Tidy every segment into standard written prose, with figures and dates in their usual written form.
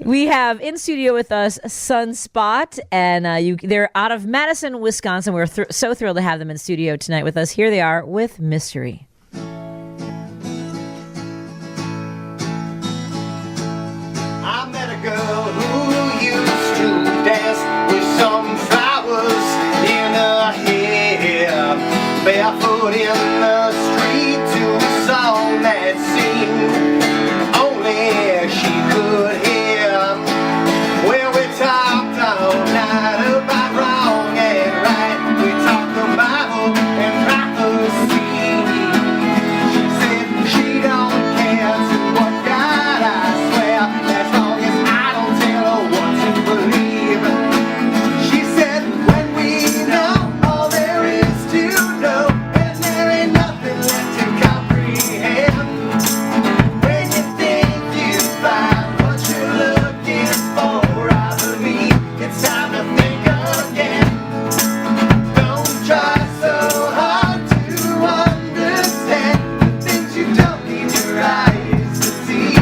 We have in studio with us Sunspot, and they're out of Madison, Wisconsin. We're so thrilled to have them in studio tonight with us. Here they are with Mystery. I met a girl who used to dance with some flowers in her hair, barefoot in the street to a song that seemed only she could hear. Well, we talked all night about wrong and right. We talked the Bible and prophecy. She said she don't care to what God, I swear, as long as I don't tell her what to believe. She said when we know all there is to know, and there ain't nothing left to comprehend. When you think you find what you're looking for, I believe it's time to think again. Don't try so hard to understand the things you don't need your eyes to see.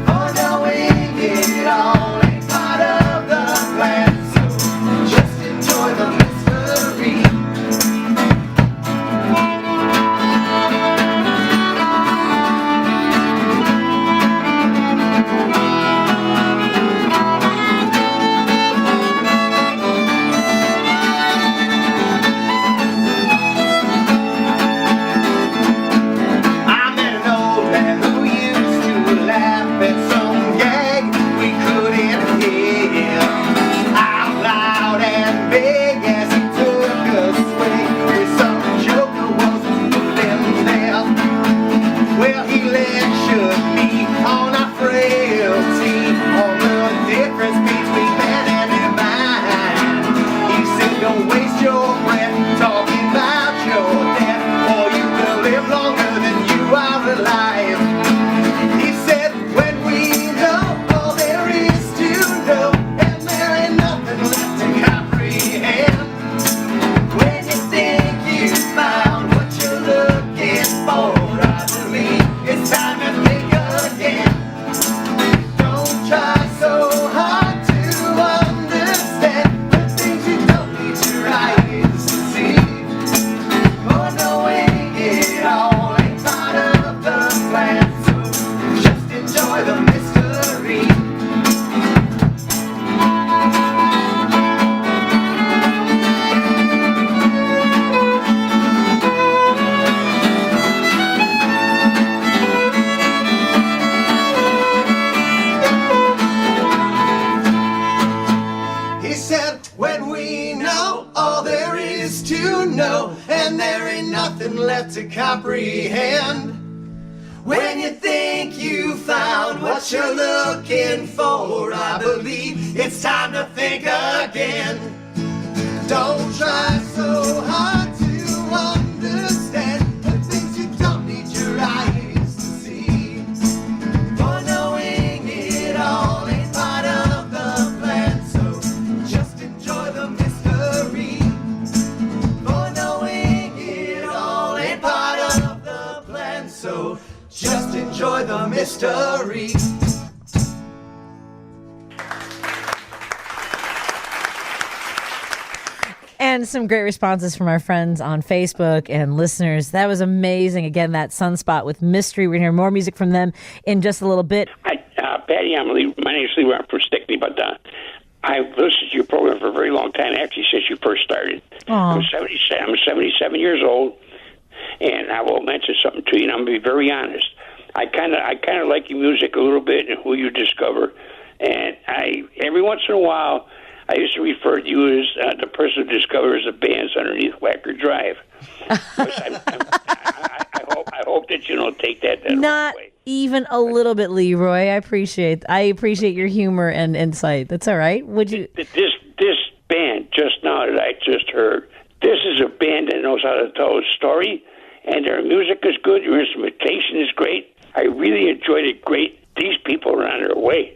For knowing it all ain't part of the plan, so just enjoy the mystery. I met an old man who used to laugh at some gag we couldn't hear out loud and big as he took a swing with some joke that wasn't moving there. Well, he lectured me on our frailty, on the difference between man and divine. He said, don't waste your breath talking about your death, or you will live longer than you are alive. He said, when we know all there is to know, and there ain't nothing left to comprehend. When you think you found what you're looking for, I believe it's time to think again. Don't try so hard to understand the things you don't need your eyes to see. For knowing it all ain't part of the plan, so just enjoy the mystery. He said, when we know all there is to know, and there ain't nothing left to comprehend. When you think you found what you're looking for, I believe it's time to think again. Don't try so hard to understand the things you don't need your eyes to see. For knowing it all ain't part of the plan, so just enjoy the mystery. For knowing it all ain't part of the plan, so just enjoy the mystery. And some great responses from our friends on Facebook and listeners. That was amazing. Again, that Sunspot with Mystery. We're going to hear more music from them in just a little bit. Hi, Patty, my name is Lee. I'm from Stickney, but I've listened to your program for a very long time, actually, since you first started. I'm 77 years old, and I will mention something to you, and I'm going to be very honest. I kind of like your music a little bit and who you discover, and every once in a while, I used to refer to you as the person who discovers the bands underneath Whacker Drive. I hope that you don't take that Not way. even a little bit, Leroy. I appreciate your humor and insight. That's all right. Would you? This band just now that I just heard, this is a band that knows how to tell a story, and their music is good. Your instrumentation is great. I really enjoyed it. Great. These people are on their way.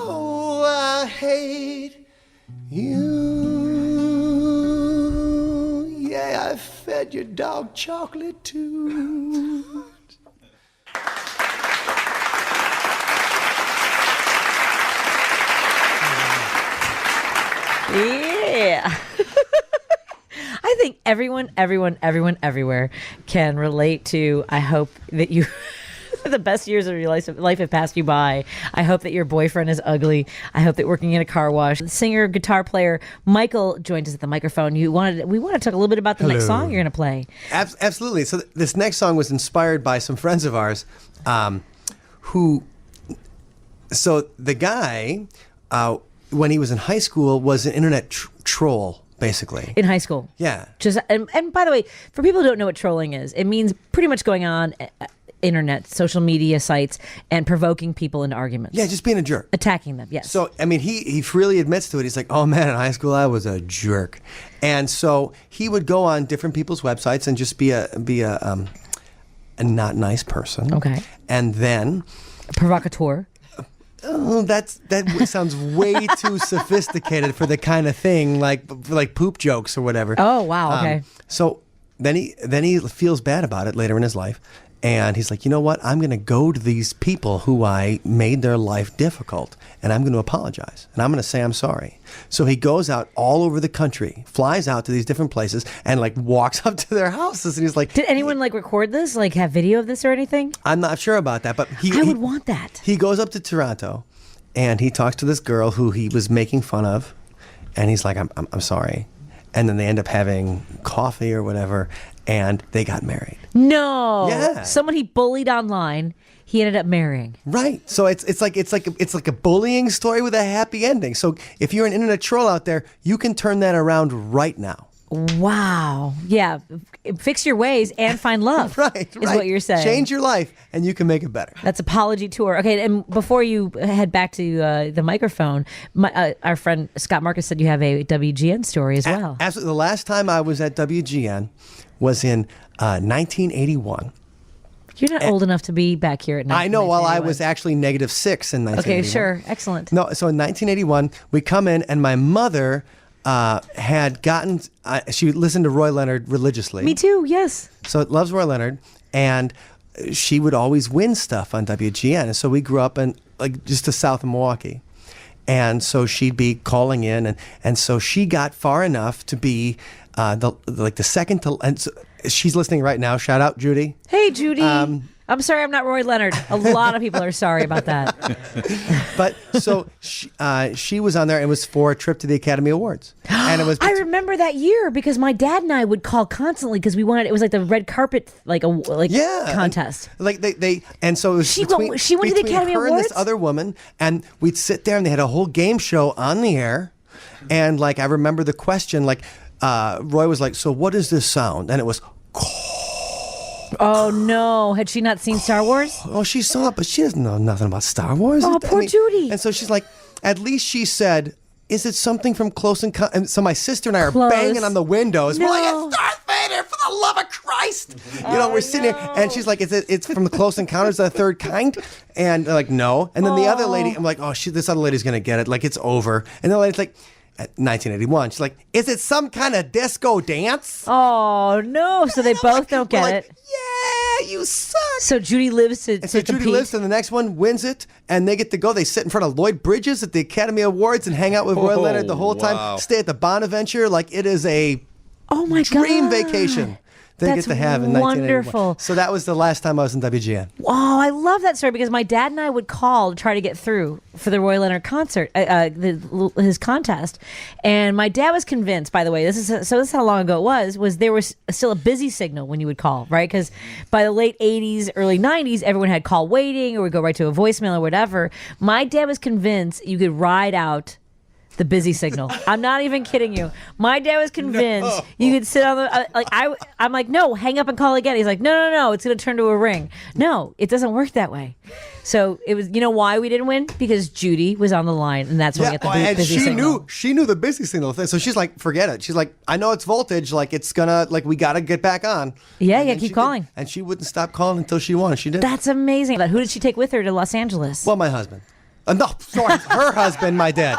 Oh, I hate you. Yeah, I fed your dog chocolate too. Yeah. I think everyone everywhere can relate to, I hope that you, the best years of your life have passed you by. I hope that your boyfriend is ugly. I hope that working in a car wash. The singer, guitar player, Michael joined us at the microphone. We want to talk a little bit about the next song you're going to play. Absolutely. So this next song was inspired by some friends of ours so the guy, when he was in high school, was an internet troll, basically. In high school. Yeah. And by the way, for people who don't know what trolling is, it means pretty much going on internet, social media sites, and provoking people into arguments. Yeah, just being a jerk. Attacking them, yes. So, I mean, he freely admits to it. He's like, oh man, in high school I was a jerk. And so he would go on different people's websites and just be a not nice person. Okay. And then... A provocateur. Oh, that sounds way too sophisticated for the kind of thing like poop jokes or whatever. Oh wow, okay. So then he feels bad about it later in his life, and he's like, you know what? I'm going to go to these people who I made their life difficult, and I'm going to apologize, and I'm going to say I'm sorry. So he goes out all over the country, flies out to these different places, and like walks up to their houses, and he's like, did anyone like record this, like have video of this or anything? I'm not sure about that, but I would want that. He goes up to Toronto, and he talks to this girl who he was making fun of, and he's like, I'm sorry. And then they end up having coffee or whatever, and they got married. No. Yeah. Someone he bullied online, he ended up marrying. Right. So it's like a bullying story with a happy ending. So if you're an internet troll out there, you can turn that around right now. Wow. Yeah. Fix your ways and find love. Right. Is what you're saying. Change your life and you can make it better. That's Apology Tour. Okay, and before you head back to the microphone, our friend Scott Markus said you have a WGN story as well. Absolutely. The last time I was at WGN was in 1981. You're not old enough to be back here at night. I know. Well, I was actually -6 in 1981. Okay, sure. Excellent. No, so in 1981, we come in, and my mother had gotten, she listened to Roy Leonard religiously. Me too, yes. So loves Roy Leonard, and she would always win stuff on WGN. And so we grew up in like just to south of Milwaukee. And so she'd be calling in, and so she got far enough to be the second to, and so she's listening right now. Shout out, Judy. Hey, Judy. I'm sorry I'm not Roy Leonard. A lot of people are sorry about that. But so she was on there, and it was for a trip to the Academy Awards. And it was. I remember that year because my dad and I would call constantly because we wanted. It was like the red carpet, contest. And, they and so it was she went to the Academy her Awards. And this other woman, and we'd sit there, and they had a whole game show on the air, and like I remember the question, like Roy was like, "So what is this sound?" And it was. Oh no! Had she not seen Star Wars? Oh, she saw it, but she doesn't know nothing about Star Wars. Oh, poor Judy. And so she's like, at least she said, "Is it something from Close Encounters?" And so my sister and I are banging on the windows. No. We're like, "It's Darth Vader! For the love of Christ!" We're sitting here, and she's like, "It's from the Close Encounters of the Third Kind?" And they're like, "No." And then the other lady, I'm like, "Oh, this other lady's gonna get it. Like it's over." And the lady's like. At 1981, she's like, "Is it some kind of disco dance?" Oh no! So they both don't get it. Yeah, you suck. So Judy lives to So Judy compete. lives, and the next one wins it, and they get to go. They sit in front of Lloyd Bridges at the Academy Awards and hang out with Roy Leonard the whole time. Stay at the Bonaventure, like it is a dream vacation. They get to have in 1981. Wonderful. So that was the last time I was in WGN. Oh, I love that story because my dad and I would call to try to get through for the Roy Leonard concert, his contest, and my dad was convinced. By the way, this is how long ago it was there was still a busy signal when you would call, right? Because by the late '80s, early '90s, everyone had call waiting or would go right to a voicemail or whatever. My dad was convinced you could ride out the busy signal. I'm not even kidding you. My dad was convinced you could sit on the I'm like, no, hang up and call again. He's like, no, it's going to turn to a ring. No, it doesn't work that way. So it was, why we didn't win? Because Judy was on the line, and that's when we got the busy signal. She knew the busy signal thing, so she's like, forget it. She's like, I know it's voltage, like it's gonna, like we gotta get back on. Yeah, keep calling. And she wouldn't stop calling until she won. She did. That's amazing. Who did she take with her to Los Angeles? Well, my husband. No, sorry, her husband, my dad.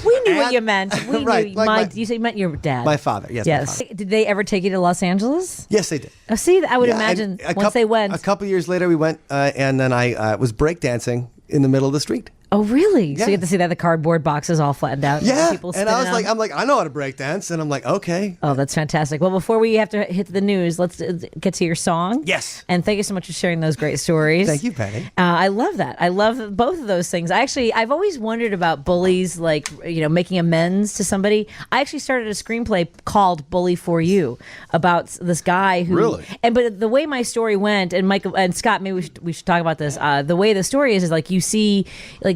We knew what you meant. We Right, knew. like You meant your dad. My father, yes. My Yes. father. Did they ever take you to Los Angeles? Yes, they did. Oh, see, I would Yeah, imagine and once they went. A couple years later, we went, and then I was breakdancing in the middle of the street. Oh, really? So Yeah. you get to see that the cardboard boxes all flattened out. Yeah, People and I was spinning like, I know how to break dance, and I'm like, okay. Oh, that's fantastic. Well, before we have to hit the news, let's get to your song. Yes. And thank you so much for sharing those great stories. Thank you, Patty. I love that. I love both of those things. I've always wondered about bullies, like, making amends to somebody. I actually started a screenplay called Bully for You about this guy who. Really? But the way my story went, and Michael and Scott, maybe we should talk about this. The way the story is like you see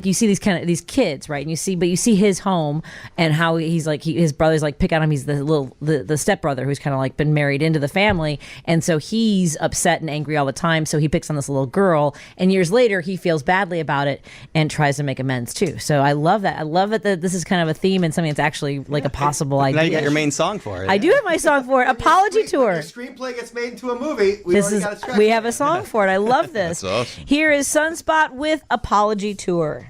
these kids, right? And you see his home and how his brothers like pick on him. He's the stepbrother who's kind of like been married into the family, and so he's upset and angry all the time. So he picks on this little girl, and years later he feels badly about it and tries to make amends too. So I love that. I love that this is kind of a theme and something that's actually like a possible idea. Now you got your main song for it. I do have my song for it. Apology Tour. When the screenplay gets made into a movie, we have a song for it. I love this. That's awesome. Here is Sunspot with Apology Tour.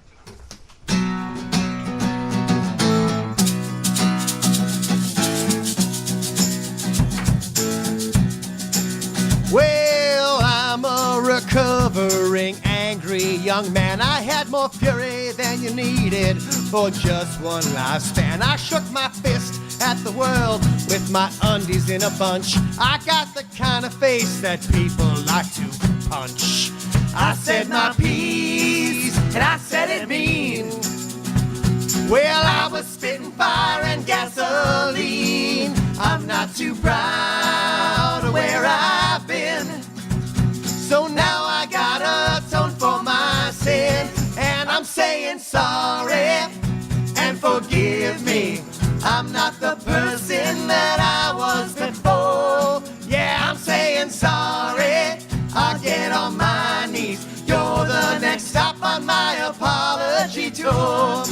Well, I'm a recovering angry young man. I had more fury than you needed for just one lifespan. I shook my fist at the world with my undies in a bunch. I got the kind of face that people like to punch. I said my piece, and I said it mean. Well, I was spitting fire and gasoline. I'm not too proud of where I've been. So now I gotta atone for my sin. And I'm saying sorry and forgive me. I'm not the person that I was before. Yeah, I'm saying sorry. I'll get on my knees. You're the next stop on my apology tour.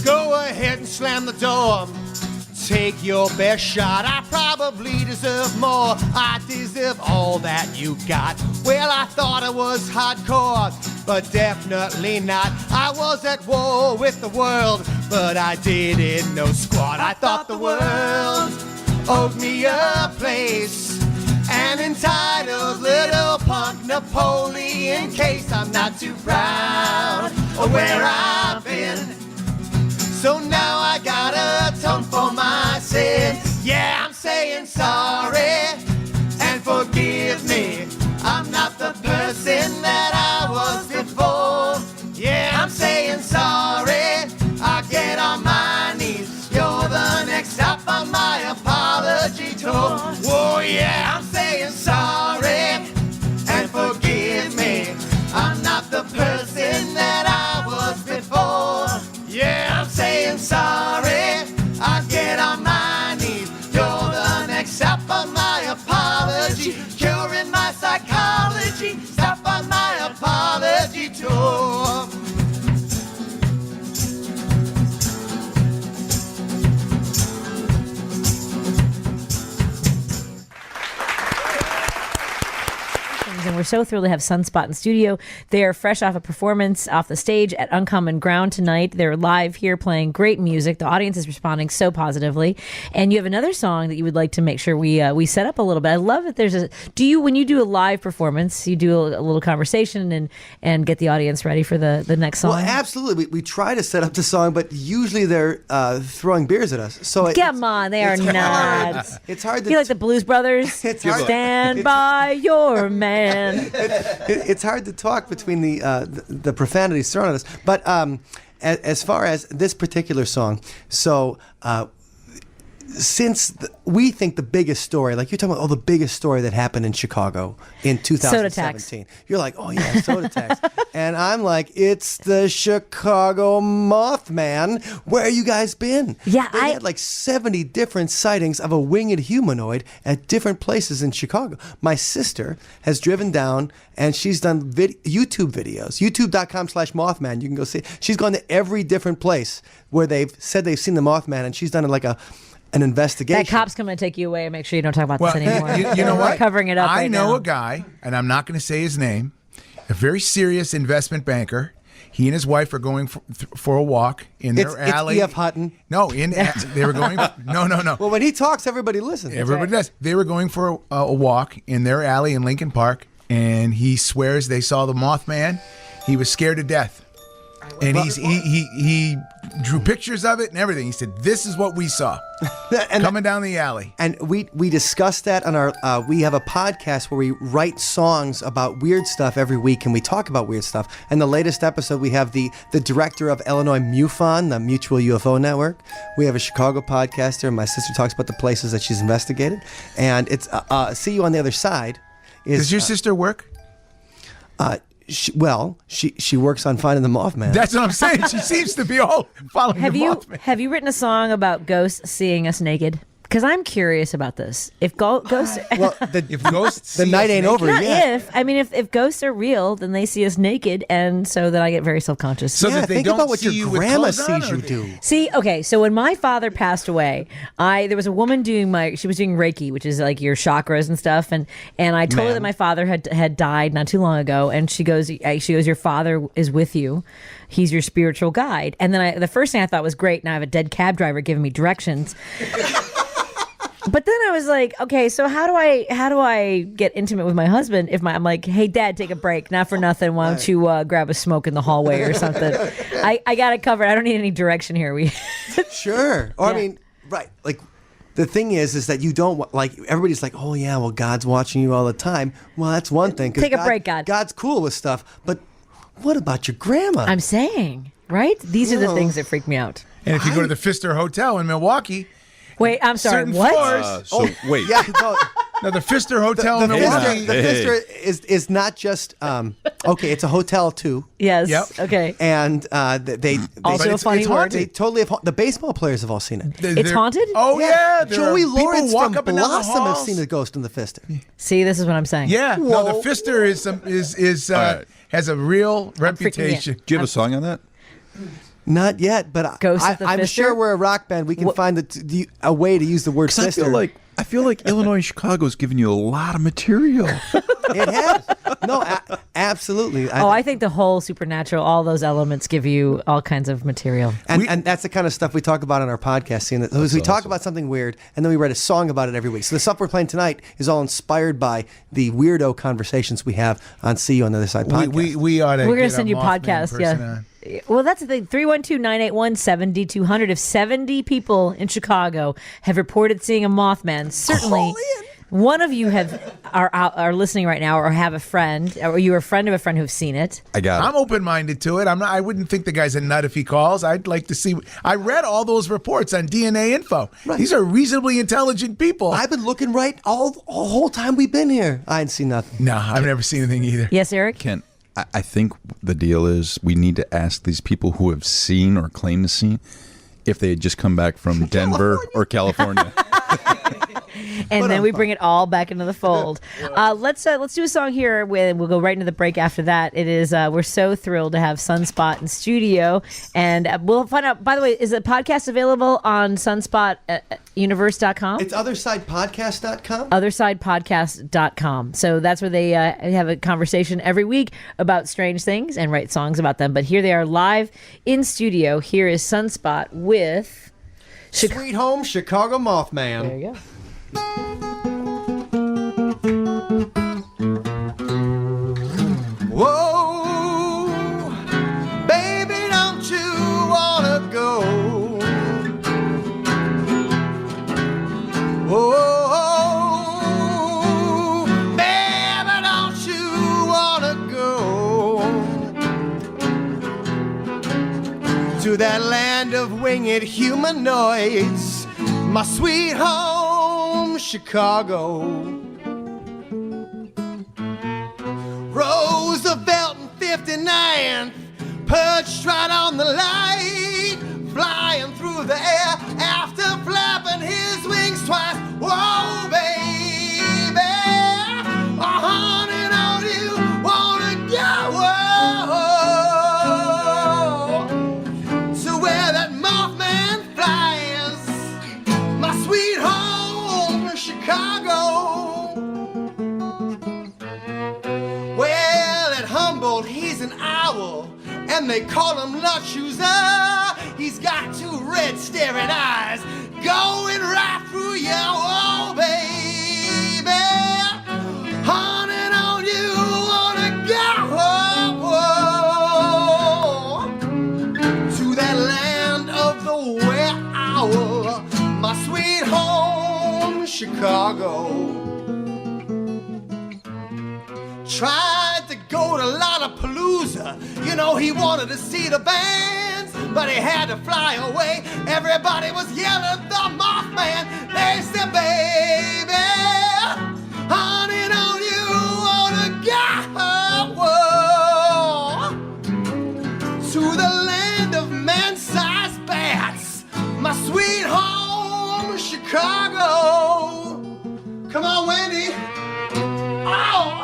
Go ahead and slam the door. Take your best shot. I probably deserve more. I deserve all that you got. Well, I thought I was hardcore, but definitely not. I was at war with the world, but I didn't know squat. I thought the world owed me a place. An entitled little punk Napoleon case. I'm not too proud of where I've been. So now I gotta atone for my sins. Yeah, I'm saying sorry and forgive me. I'm not the person that I was before. Yeah, I'm saying sorry. I'll get on my knees. You're the next stop on my apology tour. Whoa, yeah, I'm saying sorry and forgive me. I'm not the person that I was before. Yeah, I'm saying sorry. I'll get on my knees. You're the next stop on my apology. Curing my psychology. Stop on my apology tour. And we're so thrilled to have Sunspot in studio. They are fresh off a performance off the stage at Uncommon Ground tonight. They're live here playing great music. The audience is responding so positively. And you have another song that you would like to make sure we set up a little bit. I love that there's when you do a live performance, you do a little conversation and get the audience ready for the next song? Well, absolutely. We try to set up the song, but usually they're throwing beers at us. So Come on, they are not. It's hard to. You like the Blues Brothers? It's hard. Stand by your man. It's hard to talk between the profanities thrown at us. But as far as this particular song, so we think the biggest story, like you're talking about, the biggest story that happened in Chicago in 2017. You're like, oh yeah, soda tax. And I'm like, it's the Chicago Mothman. Where you guys been? Yeah, they had like 70 different sightings of a winged humanoid at different places in Chicago. My sister has driven down and she's done YouTube videos, youtube.com/Mothman. You can go see. She's gone to every different place where they've said they've seen the Mothman, and she's done like a an investigation. That cop's coming to take you away and make sure you don't talk about this anymore. You know what? We're covering it up I right know now. a guy, and I'm not going to say his name, a very serious investment banker. He and his wife are going for a walk in their alley. It's E.F. Hutton. No, they were going. No. Well, when he talks, everybody listens. Everybody does. They were going for a walk in their alley in Lincoln Park, and he swears they saw the Mothman. He was scared to death, and he drew pictures of it and everything. He said, "This is what we saw coming down the alley." And we discussed that on our. We have a podcast where we write songs about weird stuff every week, and we talk about weird stuff. And the latest episode, we have the director of Illinois MUFON, the Mutual UFO Network. We have a Chicago podcaster, and my sister talks about the places that she's investigated. And it's See You on the Other Side. Does your sister work? She works on finding the Mothman. That's what I'm saying. She seems to be all following the Mothman. Have you written a song about ghosts seeing us naked? Because I'm curious about this. If ghosts, if ghosts, the night ain't over yet. If ghosts are real, then they see us naked, and so then I get very self-conscious. So that they think don't about what see your you with grandma clothes on, sees or you do. See, okay, so when my father passed away, there was a woman she was doing Reiki, which is like your chakras and stuff, and I told her that my father had died not too long ago, and she goes, your father is with you. He's your spiritual guide. And then the first thing I thought was great. Now I have a dead cab driver giving me directions. But then I was like, okay, so how do I get intimate with my husband if I'm like, hey, Dad, take a break, not for nothing. Why don't you grab a smoke in the hallway or something? I got it covered. I don't need any direction here. Sure. Or Yeah. I mean, right. Like the thing is that you don't like. Everybody's like, oh yeah, well God's watching you all the time. Well, that's one thing. 'Cause Take a break, God. God's cool with stuff, but what about your grandma? I'm saying, right? These are the things that freak me out. And if you go to the Pfister Hotel in Milwaukee, Wait, I'm sorry. certain What? floors. Wait. yeah, no, No, the Pfister Hotel in the Milwaukee. Pfister is not just okay. It's a hotel too, Yes. Yep. Okay. and they Also a funny it's word. haunted. they totally have, the baseball players have all seen it. It's haunted? Oh yeah, there Joey are people Lawrence walk from up and down the Blossom have halls. seen the ghost in the Pfister. See, this is what I'm saying. Yeah, no, the Whoa. Pfister is right. has a real reputation. Do you have a song on that? Not yet, but Ghost of the I'm Pfister? sure we're a rock band. We can find a way to use the word Because Pfister. I feel like Illinois and Chicago's giving you a lot of material. It has. No, absolutely. I think the whole supernatural, all those elements give you all kinds of material. And that's the kind of stuff we talk about on our podcast. Seeing that we talk about something weird, and then we write a song about it every week. So the stuff we're playing tonight is all inspired by the weirdo conversations we have on See You on the Other Side podcast. We ought to. We're going get to send a you Mothman podcasts. person Yeah. on. Well, that's the thing. 312-981-7200. If 70 people in Chicago have reported seeing a Mothman, certainly one of you are listening right now, or have a friend, or you're a friend of a friend who've seen it. I got I'm open-minded to it. I wouldn't think the guy's a nut if he calls. I'd like to see. I read all those reports on DNA Info. Right. These are reasonably intelligent people. I've been looking right all the whole time we've been here. I ain't seen nothing. No, I've never seen anything either. Yes, Eric? Kent, I think the deal is we need to ask these people who have seen or claim to see if they had just come back from Denver or California. And then we bring it all back into the fold. Let's do a song here. We'll go right into the break after that. It is we're so thrilled to have Sunspot in studio, and we'll find out. By the way, is the podcast available on sunspotuniverse.com? It's OthersidePodcast.com. OthersidePodcast.com. So that's where they have a conversation every week about strange things and write songs about them. But here they are live in studio. Here is Sunspot with Sweet Home Chicago Mothman. There you go. Whoa, baby, don't you wanna go? Whoa, baby, don't you wanna go to that land of winged humanoids, my sweet home, Chicago? Roosevelt and 59th, perched right on the light, flying through the air after flapping his wings twice. Whoa, baby, a hundred on you wanna go to where that Mothman flies, my an owl, and they call him Love Chooser. He's got two red staring eyes going right through you, oh baby. Hunting on you wanna go to that land of the were owl, my sweet home, Chicago. Tried to go to Lollapalooza, you know he wanted to see the bands, but he had to fly away. Everybody was yelling the Mothman. They said, baby, hunting on you wanna go to the land of man-sized bats, my sweet home, Chicago. Come on, Wendy. Oh!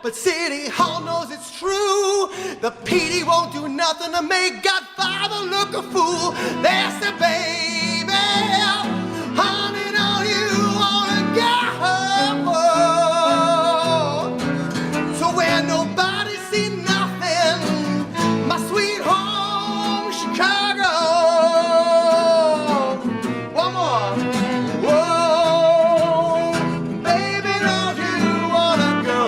But City Hall knows it's true. The PD won't do nothing to make Godfather look a fool. There's the baby, hunting on you wanna go so where nobody see nothing, my sweet home, Chicago. One more. Whoa, baby, don't you wanna go?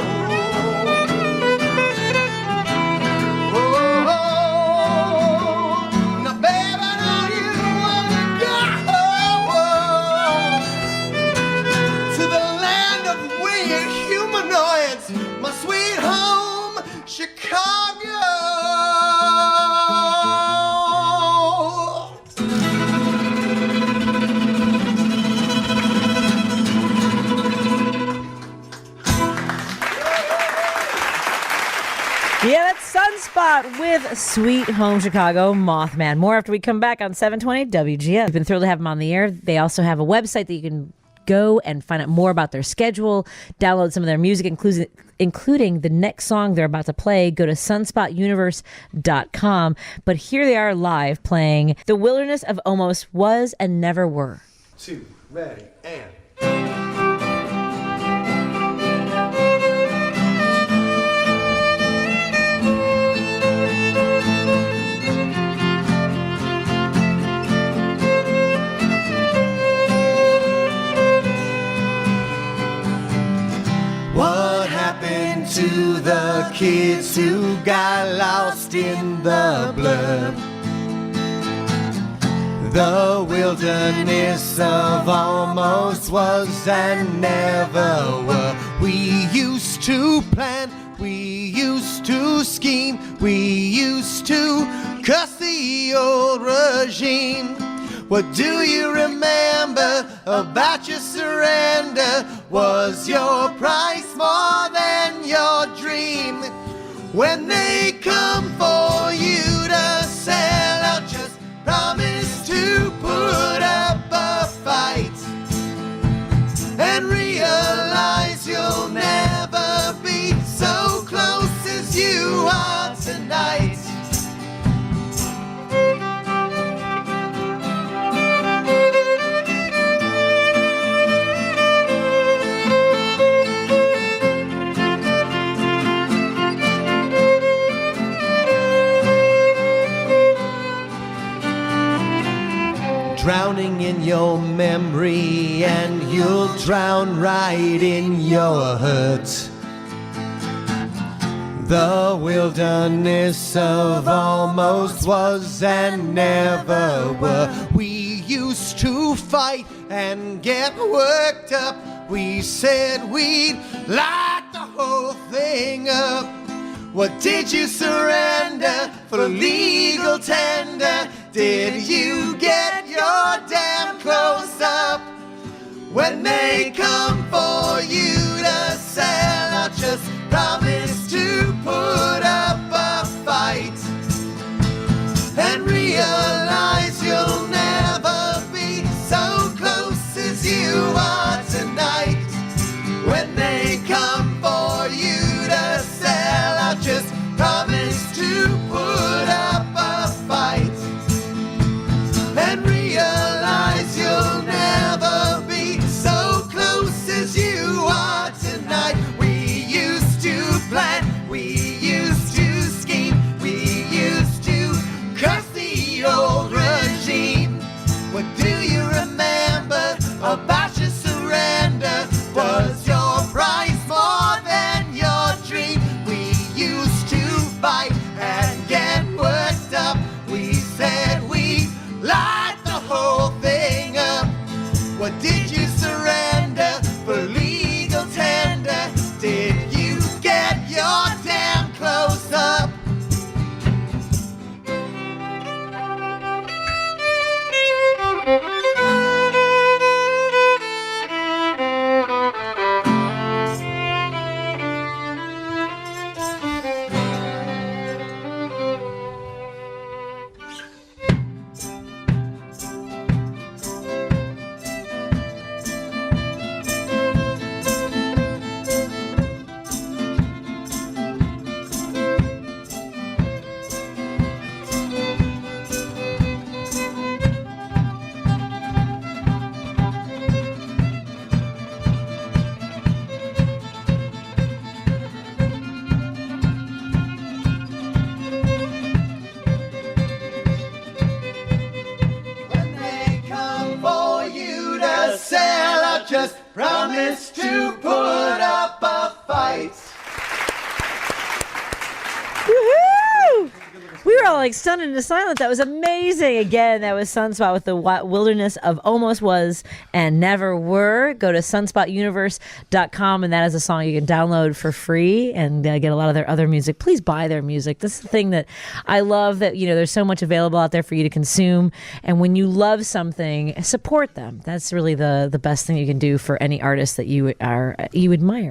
Yeah, that's Sunspot with Sweet Home Chicago, Mothman. More after we come back on 720 WGN. We've been thrilled to have them on the air. They also have a website that you can go and find out more about their schedule, download some of their music, including the next song they're about to play. Go to sunspotuniverse.com. But here they are live playing The Wilderness of Almost Was and Never Were. 2, ready, and... What happened to the kids who got lost in the blood? The wilderness of almost was and never were. We used to plan, we used to scheme, we used to cuss the old regime. What do you remember about your surrender? Was your price more than your dream? When they come for you to sell out, just promise to put up a fight and realize you'll never be so close as you are tonight. Drowning in your memory, and you'll drown right in your hurt. The wilderness of almost was and never were. We used to fight and get worked up. We said we'd light the whole thing up. What did you surrender for legal tender? Did you get your damn close up? When they come for you to sell out, just promise to put up a fight and realize you'll never be so close as you are tonight. When they come for you to sell out, just promise to put up a fight and realize you'll never be so close as you are tonight. We used to plan, we used to scheme, we used to curse the old regime. What do you remember about your surrender? Was your price more than your dream? We used to fight and get worked up. We said we light the whole thing up. What did you surrender for legal tender? Did you get your damn close up? When they come for you to sell out, just promise to put up a fight. Woohoo! We were all like stunned into silence. That was amazing. Again, that was Sunspot with the wilderness of almost was and never were. Go to sunspotuniverse.com, and that is a song you can download for free and get a lot of their other music. Please buy their music. This is the thing that I love, that there's so much available out there for you to consume. And when you love something, support them. That's really the best thing you can do for any artist that you admire.